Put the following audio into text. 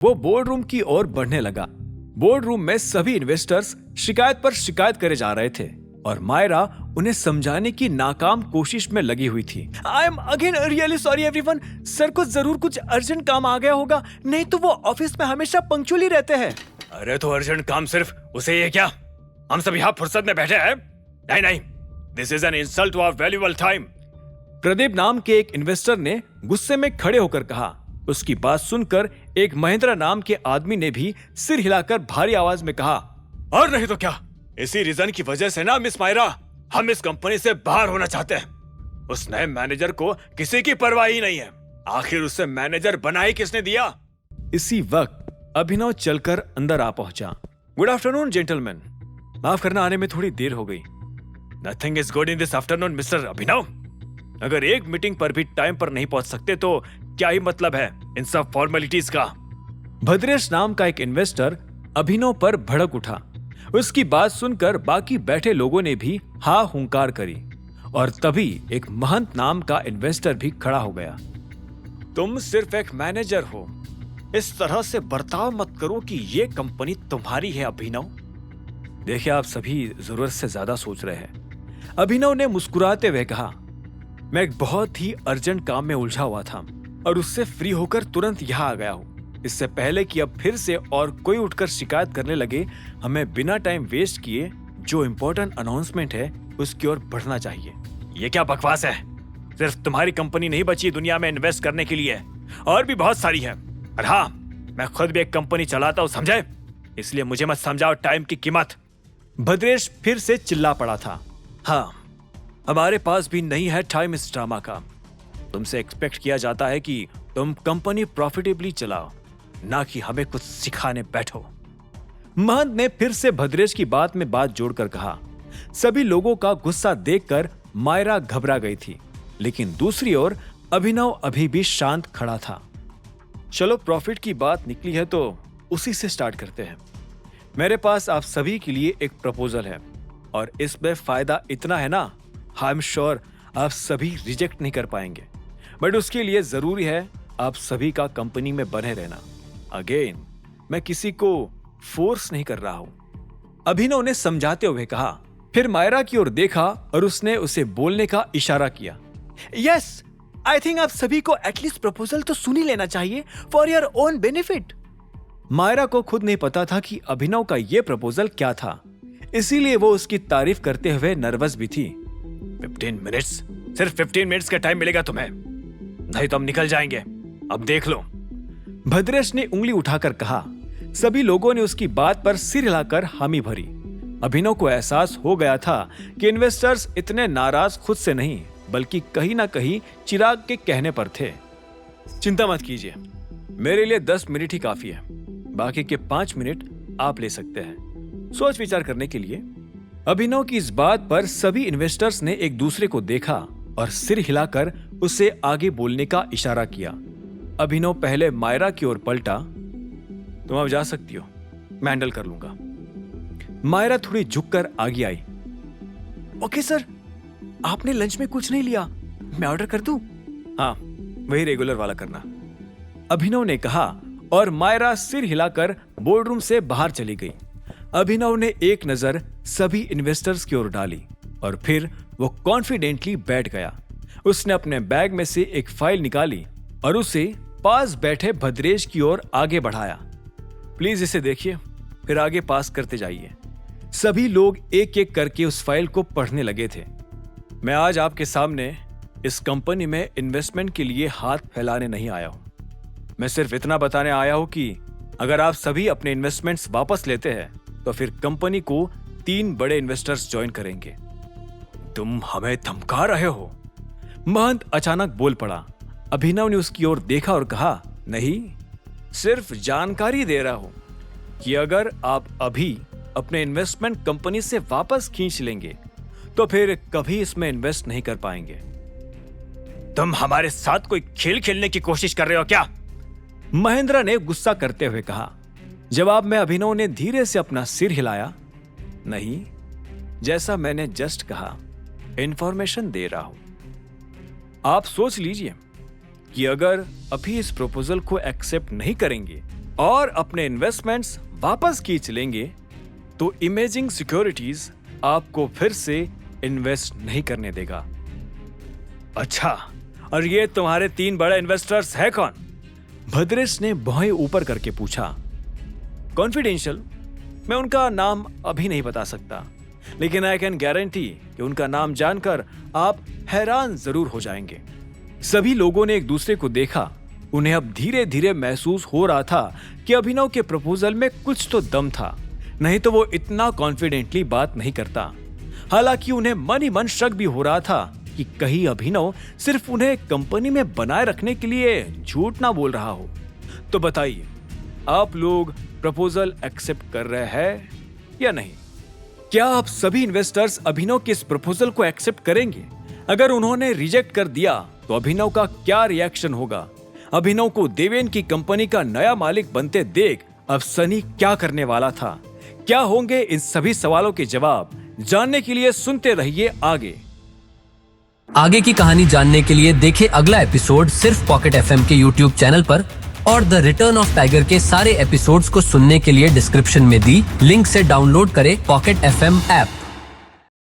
वो board room की ओर बढ़ने लगा। बोर्ड रूम में सभी इन्वेस्टर्स शिकायत पर शिकायत करे जा रहे थे और मायरा उन्हें समझाने की नाकाम कोशिश में लगी हुई थी। I am again really sorry everyone. Sir को जरूर कुछ अर्जेंट काम आ गया होगा, नहीं तो वो ऑफिस में हमेशा पंक्चुअली रहते हैं। अरे तो अर्जेंट काम सिर्फ उसे ये क्या? हम सब यहाँ फुर्सत में बैठे हैं। नहीं नहीं, this is an insult to our valuable time. Pradeep नाम के एक इन्वेस्टर ने गुस्से में खड़े होकर कहा। उसकी बात सुनकर एक महेंद्र नाम के आदमी ने भी सिर हिलाकर भारी आवाज में कहा, और नहीं तो क्या, इसी रीजन की वजह से ना मिस मायरा, हम इस कंपनी से बाहर होना चाहते हैं। उस नए मैनेजर को किसी की परवाह ही नहीं है। आखिर उसे मैनेजर बना ही किसने दिया? इसी वक्त अभिनव चलकर अंदर आ पहुंचा। गुड आफ्टरनून जेंटलमैन, माफ करना आने में थोड़ी देर हो गई। Nothing is good in this afternoon mister Abhinav. अगर एक मीटिंग पर भी टाइम पर नहीं पहुंच सकते तो क्या ही मतलब है इन सब फॉर्मेलिटीज का? भद्रेश नाम का एक इन्वेस्टर अभिनव पर भड़क उठा। उसकी बात सुनकर बाकी बैठे लोगों ने भी हा हुंकार करी और तभी एक महंत नाम का इन्वेस्टर भी खड़ा हो गया। तुम सिर्फ एक मैनेजर हो, इस तरह से बर्ताव मत करो कि ये कंपनी तुम्हारी है अभिनव। देखिए, आप सभी जरूरत से ज्यादा सोच रहे हैं। अभिनव ने मुस्कुराते हुए कहा, मैं एक बहुत ही अर्जेंट काम में उलझा हुआ था और उससे फ्री होकर तुरंत यहाँ आ गया हूँ। इससे पहले कि अब फिर से और कोई उठकर शिकायत करने लगे, हमें बिना टाइम वेस्ट किए जो इम्पोर्टेंट अनाउंसमेंट है उसकी ओर बढ़ना चाहिए। ये क्या बकवास है? सिर्फ तुम्हारी कंपनी नहीं बची दुनिया में इन्वेस्ट करने के लिए, और भी बहुत सारी है। और हाँ, मैं खुद भी एक कंपनी चलाता हूँ, समझे? इसलिए मुझे मत समझाओ टाइम की कीमत। भद्रेश फिर से चिल्ला पड़ा था। हाँ, हमारे पास भी नहीं है टाइम इस ड्रामा का। तुमसे एक्सपेक्ट किया जाता है कि तुम कंपनी प्रॉफिटेबली चलाओ, ना कि हमें कुछ सिखाने बैठो। महंत ने फिर से भद्रेश की बात में बात जोड़कर कहा। सभी लोगों का गुस्सा देखकर मायरा घबरा गई थी, लेकिन दूसरी ओर अभिनव अभी भी शांत खड़ा था। चलो, प्रॉफिट की बात निकली है तो उसी से स्टार्ट करते हैं। मेरे पास आप सभी के लिए एक प्रपोजल है और इसमें फायदा इतना है ना, आई एम श्योर आप सभी रिजेक्ट नहीं कर पाएंगे। बट उसके लिए जरूरी है आप सभी का कंपनी में बने रहना। अगेन, मैं किसी को फोर्स नहीं कर रहा हूं, अभिनव ने समझाते हुए कहा। फिर मायरा की ओर देखा और उसने उसे बोलने का इशारा किया। यस, आई थिंक आप सभी को एटलीस्ट प्रपोजल तो सुन ही लेना चाहिए for your own benefit. Myra को खुद नहीं पता था कि अभिनव का यह प्रपोजल क्या था, इसीलिए वो उसकी तारीफ करते हुए नर्वस भी थी। 15 मिनट्स, सिर्फ 15 मिनट्स का टाइम मिलेगा तुम्हें, नहीं तो हम निकल जाएंगे। अब देख लो, भद्रेश ने उंगली उठाकर कहा। सभी लोगों ने उसकी बात पर सिर हिलाकर हामी भरी। अभिनव को एहसास हो गया था कि इन्वेस्टर्स इतने नाराज खुद से नहीं, बल्कि कहीं ना कहीं चिराग के कहने पर थे। चिंता मत कीजिए, मेरे लिए 10 मिनट ही काफी है, बाकी के 5 मिनट आप ले सकते हैं सोच विचार करने के लिए। अभिनव की इस बात पर सभी इन्वेस्टर्स ने एक दूसरे को देखा और सिर हिलाकर उसे आगे बोलने का इशारा किया। अभिनव पहले मायरा की ओर पलटा। तुम अब जा सकती हो, मैं हैंडल कर लूंगा। मायरा थोड़ी झुककर आगे आई। ओके सर, आपने लंच में कुछ नहीं लिया, मैं ऑर्डर कर दूं? हाँ, वही रेगुलर वाला करना, अभिनव ने कहा और मायरा सिर हिलाकर बोर्डरूम से बाहर चली गई। अभिनव ने एक नजर सभी इन्वेस्टर्स की ओर डाली और फिर वो कॉन्फिडेंटली बैठ गया। उसने अपने बैग में से एक फाइल निकाली और उसे पास बैठे भद्रेश की ओर आगे बढ़ाया। प्लीज इसे देखिए, फिर आगे पास करते जाइए। सभी लोग एक एक करके उस फाइल को पढ़ने लगे थे। मैं आज आपके सामने इस कंपनी में इन्वेस्टमेंट के लिए हाथ फैलाने नहीं आया हूं। मैं सिर्फ इतना बताने आया हूं कि अगर आप सभी अपने इन्वेस्टमेंट्स वापस लेते हैं तो फिर कंपनी को 3 बड़े इन्वेस्टर्स ज्वाइन करेंगे। तुम हमें धमका रहे हो? महंत अचानक बोल पड़ा। अभिनव ने उसकी ओर देखा और कहा, नहीं, सिर्फ जानकारी दे रहा हूं कि अगर आप अभी अपने इन्वेस्टमेंट कंपनी से वापस खींच लेंगे तो फिर कभी इसमें इन्वेस्ट नहीं कर पाएंगे। तुम हमारे साथ कोई खेल खेलने की कोशिश कर रहे हो क्या? महेंद्र ने गुस्सा करते हुए कहा। जवाब में अभिनव ने धीरे से अपना सिर हिलाया। नहीं, जैसा मैंने जस्ट कहा, इंफॉर्मेशन दे रहा हूं। आप सोच लीजिए कि अगर अभी इस प्रपोजल को एक्सेप्ट नहीं करेंगे और अपने इन्वेस्टमेंट्स वापस खींच लेंगे तो इमेजिंग सिक्योरिटीज आपको फिर से इन्वेस्ट नहीं करने देगा। अच्छा, और ये तुम्हारे 3 बड़े इन्वेस्टर्स है कौन? भद्रेश ने भौहें ऊपर करके पूछा। कॉन्फिडेंशियल, मैं उनका नाम अभी नहीं बता सकता, लेकिन आई कैन गारंटी कि उनका नाम जानकर आप हैरान जरूर हो जाएंगे। सभी लोगों ने एक दूसरे को देखा। उन्हें अब धीरे धीरे महसूस हो रहा था कि अभिनव के प्रपोजल में कुछ तो दम था, नहीं तो वो इतना कॉन्फिडेंटली बात नहीं करता। हालांकि उन्हें मन ही मन शक भी हो रहा था कि कहीं अभिनव सिर्फ उन्हें कंपनी में बनाए रखने के लिए झूठ ना बोल रहा हो। तो बताइए, आप लोग प्रपोजल एक्सेप्ट कर रहे हैं या नहीं? क्या आप सभी इन्वेस्टर्स अभिनव के इस प्रपोजल को एक्सेप्ट करेंगे? अगर उन्होंने रिजेक्ट कर दिया तो अभिनव का क्या रिएक्शन होगा? अभिनव को देवेन की कंपनी का नया मालिक बनते देख अब सनी क्या करने वाला था? क्या होंगे इन सभी सवालों के जवाब? जानने के लिए सुनते रहिए आगे की कहानी जानने के लिए देखें अगला एपिसोड सिर्फ पॉकेट एफएम के यूट्यूब चैनल पर, और द रिटर्न ऑफ टाइगर के सारे एपिसोड्स को सुनने के लिए डिस्क्रिप्शन में दी लिंक से डाउनलोड करें पॉकेट एफएम ऐप।